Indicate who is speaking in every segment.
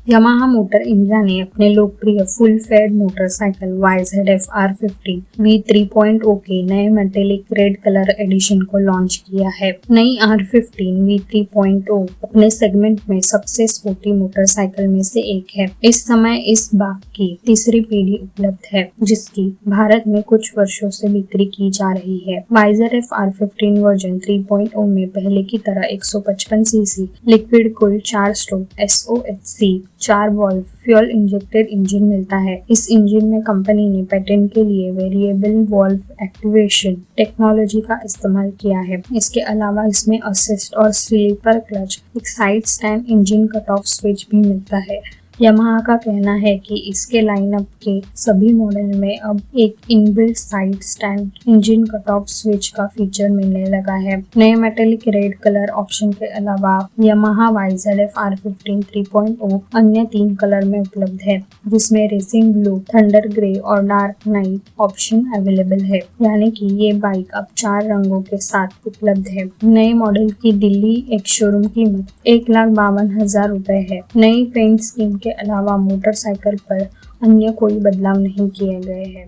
Speaker 1: Yamaha motor India ने अपने लोकप्रिय full fade motorcycle YZF R15 V3.0 के नए मेटेलिक रेड कलर एडिशन को लॉन्च किया है। नई R15 V3.0 अपने सेगमेंट में सबसे स्पोर्टी मोटरसाइकिल में से एक है। इस समय इस बाइक की तीसरी पीढ़ी उपलब्ध है, जिसकी भारत में कुछ वर्षों से बिक्री की जा रही है। YZF R15 वर्जन 3.0 में पहले की तरह 155 CC liquid cooled 4 stroke SOHC 4 valve fuel injected engine मिलता है। इस इंजन में कंपनी ने पेटेंट के लिए वेरिएबल वॉल्व एक्टिवेशन टेक्नोलॉजी का इस्तेमाल किया है। इसके अलावा इसमें असिस्ट और स्लीपर क्लच, एक side stand engine cut off switch भी मिलता है। यामाहा का कहना है कि इसके लाइनअप के सभी मॉडल में अब एक inbuilt side stand engine cut off switch का फीचर मिलने लगा है। नए मेटेलिक रेड कलर ऑप्शन के अलावा यामाहा YZF R15 3.0 अन्य 3 कलर में उपलब्ध है, जिसमें रेसिंग ब्लू, थंडर ग्रे और डार्क नाइट ऑप्शन अवेलेबल है। यानी कि ये बाइक अब 4 रंगों के साथ उपलब्ध है। नए मॉडल की दिल्ली एक शोरूम कीमत 1,52,000 रुपए है। नई पेंट स्कीम के अलावा मोटरसाइकिल पर अन्य कोई बदलाव नहीं किए गए हैं।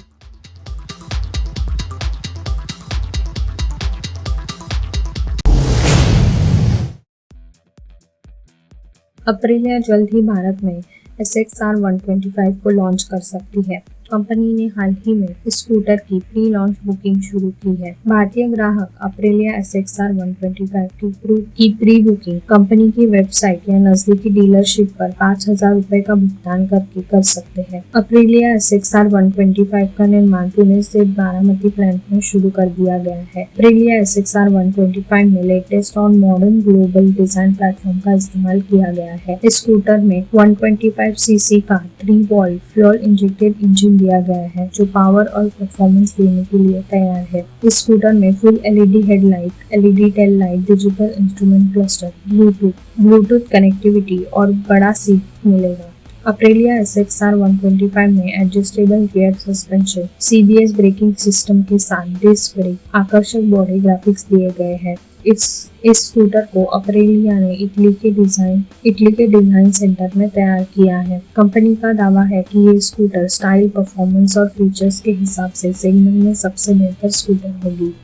Speaker 1: अप्रिलिया जल्द ही भारत में SXR 125 को लॉन्च कर सकती है। कंपनी ने हाल ही में इस स्कूटर की प्री लॉन्च बुकिंग शुरू की है। भारतीय ग्राहक अप्रिलिया SXR 125 की प्री बुकिंग कंपनी की वेबसाइट या नजदीकी डीलरशिप पर 5,000 रुपए का भुगतान करके कर सकते हैं। अप्रिलिया SXR 125 का निर्माण पुणे से बारामती प्लांट में शुरू कर दिया गया है। अप्रिलिया SXR 125 में लेटेस्ट और मॉडर्न ग्लोबल डिजाइन प्लेटफॉर्म का इस्तेमाल किया गया है। इस स्कूटर में 125 सीसी का 3 वॉल्व फ्यूल इंजेक्टेड इंजन दिया गया है, जो पावर और परफॉर्मेंस देने के लिए तैयार है। इस स्कूटर में full LED headlight, LED tail light, digital instrument cluster, Bluetooth connectivity और बड़ा सीट मिलेगा। अप्रिलिया SXR 125 में adjustable gear suspension, CBS braking system के साथ डिस्क ब्रेक, आकर्षक बॉडी ग्राफिक्स दिए गए हैं। इस स्कूटर को अप्रिलिया ने इटली के डिजाइन सेंटर में तैयार किया है। कंपनी का दावा है कि ये स्कूटर स्टाइल, परफॉर्मेंस और फीचर्स के हिसाब से सेगमेंट में सबसे बेहतर स्कूटर होगी।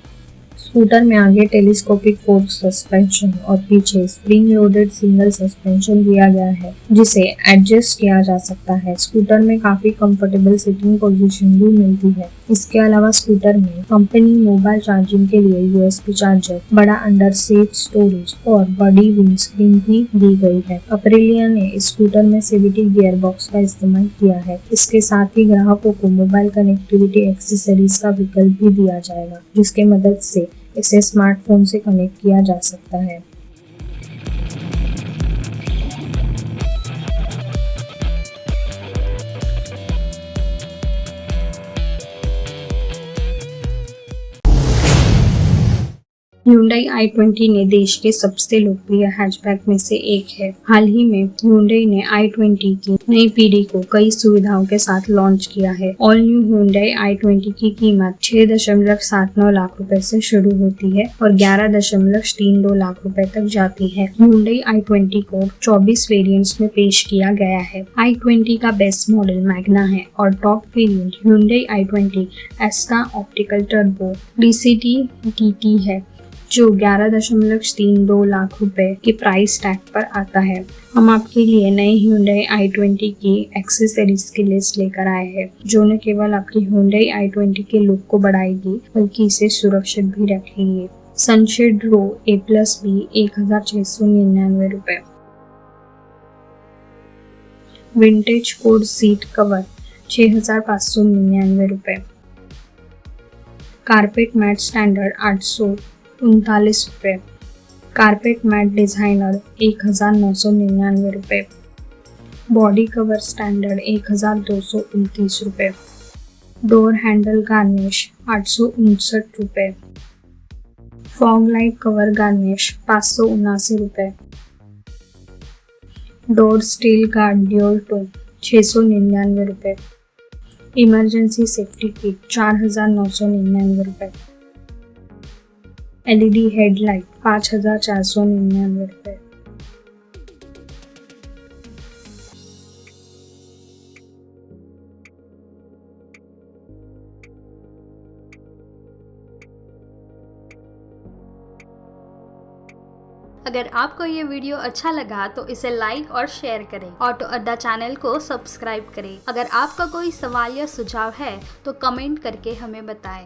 Speaker 1: स्कूटर में आगे टेलीस्कोपिक फोर्क सस्पेंशन और पीछे स्प्रिंग लोडेड सिंगल सस्पेंशन दिया गया है, जिसे एडजस्ट किया जा सकता है। स्कूटर में काफी कंफर्टेबल सिटिंग पोजीशन भी मिलती है। इसके अलावा स्कूटर में कंपनी मोबाइल चार्जिंग के लिए USB चार्जर, बड़ा अंडर सीट स्टोरेज और बड़ी विंडस्क्रीन भी दी गई है। अप्रिलिया ने इस स्कूटर में CVT गियर बॉक्स का इस्तेमाल किया है। इसके साथ ही ग्राहकों को मोबाइल कनेक्टिविटी एक्सेसरीज का विकल्प भी दिया जाएगा, जिसके मदद से इसे स्मार्टफोन से कनेक्ट किया जा सकता है। Hyundai i20 ने देश के सबसे लोकप्रिय हैचबैक में से एक है। हाल ही में Hyundai ने i20 की नई पीढ़ी को कई सुविधाओं के साथ लॉन्च किया है। ऑल न्यू Hyundai i20 की कीमत 6.79 लाख रुपए से शुरू होती है और 11.32 लाख रुपए तक जाती है। Hyundai i20 को 24 वेरिएंट्स में पेश किया गया है। i20 का बेस्ट मॉडल मैग्ना है और top variant Hyundai i20 एस्टा optical turbo DCT TT है, जो 11.32 लाख रुपए के प्राइस टैग पर आता है। हम आपके लिए नए Hyundai i20 की एक्सेसरीज की लिस्ट लेकर आए हैं, जो न केवल आपकी Hyundai i20 के लुक को बढ़ाएगी, बल्कि इसे सुरक्षित भी रखेगी। सनशेड रो A+B 1,699 रुपए, विंटेज कोड सीट कवर 6,599 रुपए, कारपेट मैट स्टैंडर्ड 839 रुपए, कारपेट मैट डिजाइनर 1,999 रुपए, बॉडी कवर स्टैंडर्ड 1,229 रुपए, डोर हैंडल गार्निश 859 रुपए, फॉग लाइट कवर गार्निश 579 रुपए, door steel guard dual tone 699 रुपए, इमरजेंसी सेफ्टी किट 4,999 रुपए, LED हेडलाइट 5,499 रुपए।
Speaker 2: अगर आपको ये वीडियो अच्छा लगा तो इसे लाइक और शेयर करें। ऑटो अड्डा चैनल को सब्सक्राइब करें। अगर आपका कोई सवाल या सुझाव है तो कमेंट करके हमें बताएं।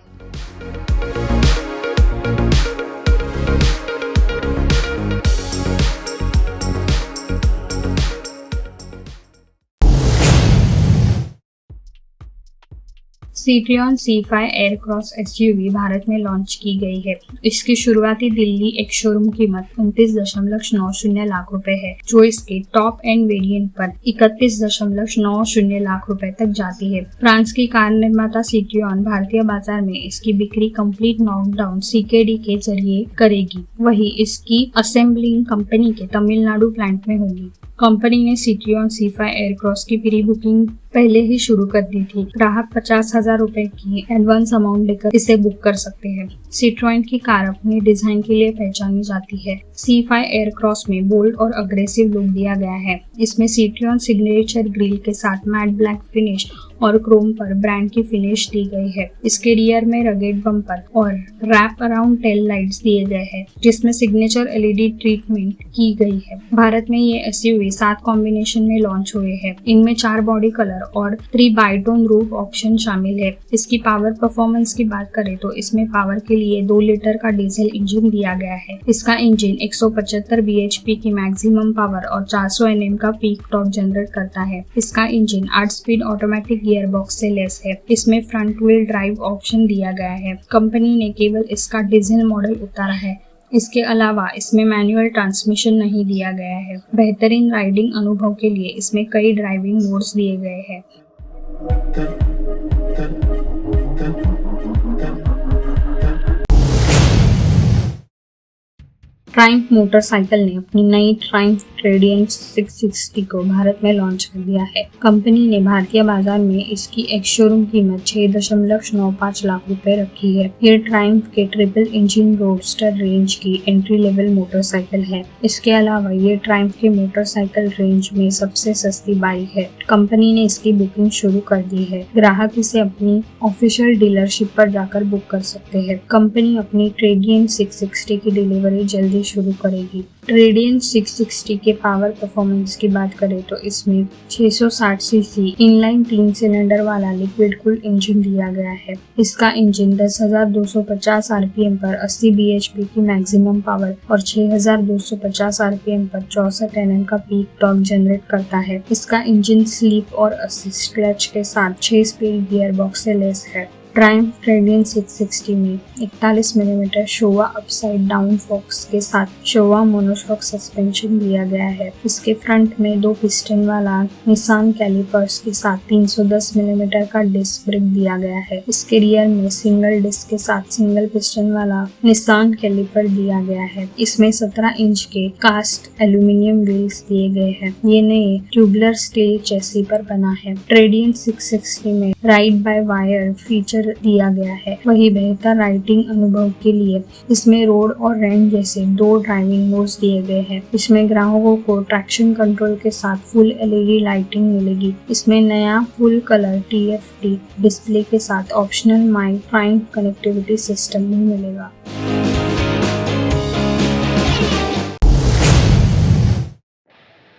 Speaker 1: सीट्रियन C5 एयरक्रॉस SUV भारत में लॉन्च की गई है। इसकी शुरुआती दिल्ली एक शोरूम कीमत 29.90 लाख रुपए है, जो इसके टॉप एंड वेरिएंट पर 31.90 लाख रुपए तक जाती है। फ्रांस की कार निर्माता सीट्रियन भारतीय बाजार में इसकी बिक्री कंप्लीट नॉकडाउन CKD के जरिए करेगी। वहीं इसकी असेंबलिंग कंपनी के तमिलनाडु प्लांट में होगी। कंपनी ने सीट्रियन C5 एयरक्रॉस की प्री बुकिंग पहले ही शुरू कर दी थी। ग्राहक 50,000 रुपए की एडवांस अमाउंट लेकर इसे बुक कर सकते हैं। सीट्रियन की कार अपने डिजाइन के लिए पहचानी जाती है। C5 एयरक्रॉस में बोल्ड और अग्रेसिव लुक दिया गया है। इसमें सीट्रियन सिग्नेचर ग्रिल के साथ मैट ब्लैक फिनिश और क्रोम पर ब्रांड की फिनिश दी गई है। इसके रियर में रगेड बम्पर और रैप अराउंड टेल लाइट्स दिए गए हैं, जिसमें सिग्नेचर LED ट्रीटमेंट की गई है। भारत में ये SUV 7 कॉम्बिनेशन में लॉन्च हुए हैं। इनमें 4 बॉडी कलर और 3 बाइटोन रूफ ऑप्शन शामिल है। इसकी पावर परफॉर्मेंस की बात करें तो इसमें पावर के लिए 2 लीटर का डीजल इंजन दिया गया है। इसका इंजन 175 bhp की मैक्सिमम पावर और 400 Nm का पीक टॉर्क जनरेट करता है। इसका engine 8 speed automatic gear box से लेस है। इसमें फ्रंट व्हील ड्राइव ऑप्शन दिया गया है। कंपनी ने केवल इसका डीजल मॉडल उतारा है। इसके अलावा इसमें मैनुअल ट्रांसमिशन नहीं दिया गया है। बेहतरीन राइडिंग अनुभव के लिए इसमें कई ड्राइविंग मोड्स दिए गए हैं। ट्रायम्फ मोटरसाइकिल ने अपनी नई ट्रायम्फ रेडियंट 660 को भारत में लॉन्च कर दिया है। कंपनी ने भारतीय बाजार में इसकी एक शोरूम कीमत 6.95 लाख रुपए रखी है। ये ट्रायम्फ के ट्रिपल इंजन रोडस्टर रेंज की एंट्री लेवल मोटरसाइकिल है। इसके अलावा ये ट्रायम्फ के मोटरसाइकिल रेंज में सबसे सस्ती बाइक है। कंपनी ने इसकी बुकिंग शुरू कर दी है। ग्राहक इसे अपनी ऑफिशियल डीलरशिप पर जाकर बुक कर सकते हैं। कंपनी अपनी रेडियंट 660 की डिलीवरी जल्दी शुरू करेगी। रेडियंट 660 के पावर परफॉर्मेंस की बात करें तो इसमें 660 सीसी इनलाइन 3 सिलेंडर वाला लिक्विड कूल्ड इंजन दिया गया है। इसका इंजन 10,250 RPM पर 80 bhp की मैक्सिमम पावर और 6,250 RPM पर 64 Nm का पीक टॉर्क जनरेट करता है। इसका इंजन स्लीप और असिस्ट क्लच के साथ 6 स्पीड गियर बॉक्स से लेस है। ट्रायम्फ रेडियंट 660 में 41 millimetre Showa upside down focus के साथ शोवा मोनोशॉक सस्पेंशन दिया गया है। इसके फ्रंट में 2 पिस्टन वाला निसान कैलिपर्स के साथ 310 मिलीमीटर का डिस्क ब्रेक दिया गया है। इसके रियर में सिंगल डिस्क के साथ सिंगल पिस्टन वाला निसान कैलिपर दिया गया है। इसमें 17 इंच के कास्ट एल्यूमिनियम व्हील्स दिए गए हैं। ये नए ट्यूबुलर स्टील चेसी पर बना है। रेडियंट 660 में राइड बाय वायर फीचर दिया गया है। वही बेहतर राइडिंग अनुभव के लिए इसमें रोड और रेंट जैसे 2 ड्राइविंग मोड्स दिए गए हैं। इसमें ग्राहकों को ट्रैक्शन कंट्रोल के साथ फुल LED लाइटिंग मिलेगी। इसमें नया फुल कलर TFT डिस्प्ले के साथ ऑप्शनल माई ट्रायम्फ कनेक्टिविटी सिस्टम भी मिलेगा।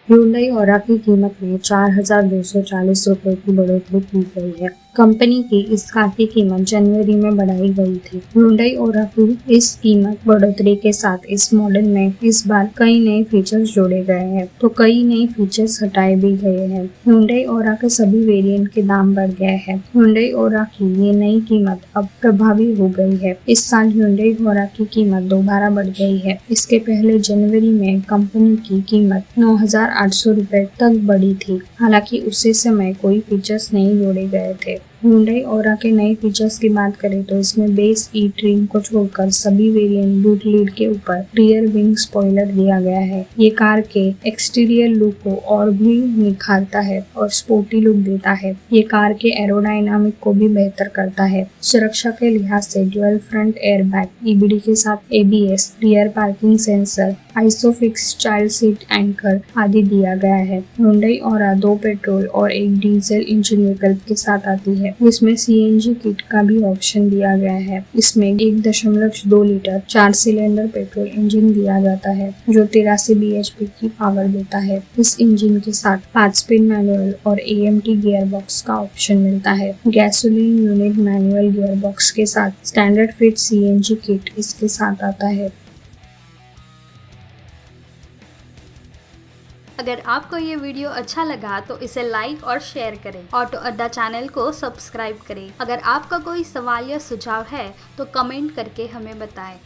Speaker 1: Hyundai Aura की कीमत में 4,240 रुपए की बढ़ोतरी की गई है। कंपनी की इस कार की कीमत जनवरी में बढ़ाई गई थी। Hyundai Aura की इस कीमत बढ़ोतरी के साथ इस मॉडल में इस बार कई नए फीचर्स जोड़े गए हैं, तो कई नए फीचर्स हटाए भी गए हैं। Hyundai Aura के सभी वेरिएंट के दाम बढ़ गए हैं। Hyundai Aura की ये नई कीमत अब प्रभावी हो गई है। इस साल Hyundai Aura की कीमत दोबारा बढ़ गई है। इसके पहले जनवरी में कंपनी की कीमत 9,800 रुपए तक बढ़ी थी। हालांकि उसी समय कोई फीचर्स नहीं जोड़े गए थे। Hyundai Aura के नए फीचर्स की बात करें तो इसमें बेस ई ट्रिम को छोड़कर सभी वेरिएंट बूट लीड के ऊपर रियर विंग स्पॉइलर दिया गया है। ये कार के एक्सटीरियर लुक को और भी निखारता है और स्पोर्टी लुक देता है। ये कार के एरोडायनामिक को भी बेहतर करता है। सुरक्षा के लिहाज से ड्यूअल फ्रंट एयरबैग, EBD के साथ ABS, rear parking sensor, isofix child seat anchor आदि दिया गया है। Hyundai Aura 2 पेट्रोल और 1 डीजल इंजन विकल्प के साथ आती है। है। इसमें CNG किट का भी ऑप्शन दिया गया है। इसमें 1.2 लीटर 4 सिलेंडर पेट्रोल इंजन दिया जाता है जो 83 bhp की पावर देता है। इस इंजन के साथ 5 स्पीड मैनुअल और AMT गियर बॉक्स का ऑप्शन मिलता है। Gasoline unit manual gear box के साथ स्टैंडर्ड फिट CNG किट इसके साथ आता है।
Speaker 2: अगर आपको ये वीडियो अच्छा लगा तो इसे लाइक और शेयर करें। ऑटो अड्डा चैनल को सब्सक्राइब करें। अगर आपका कोई सवाल या सुझाव है तो कमेंट करके हमें बताएं।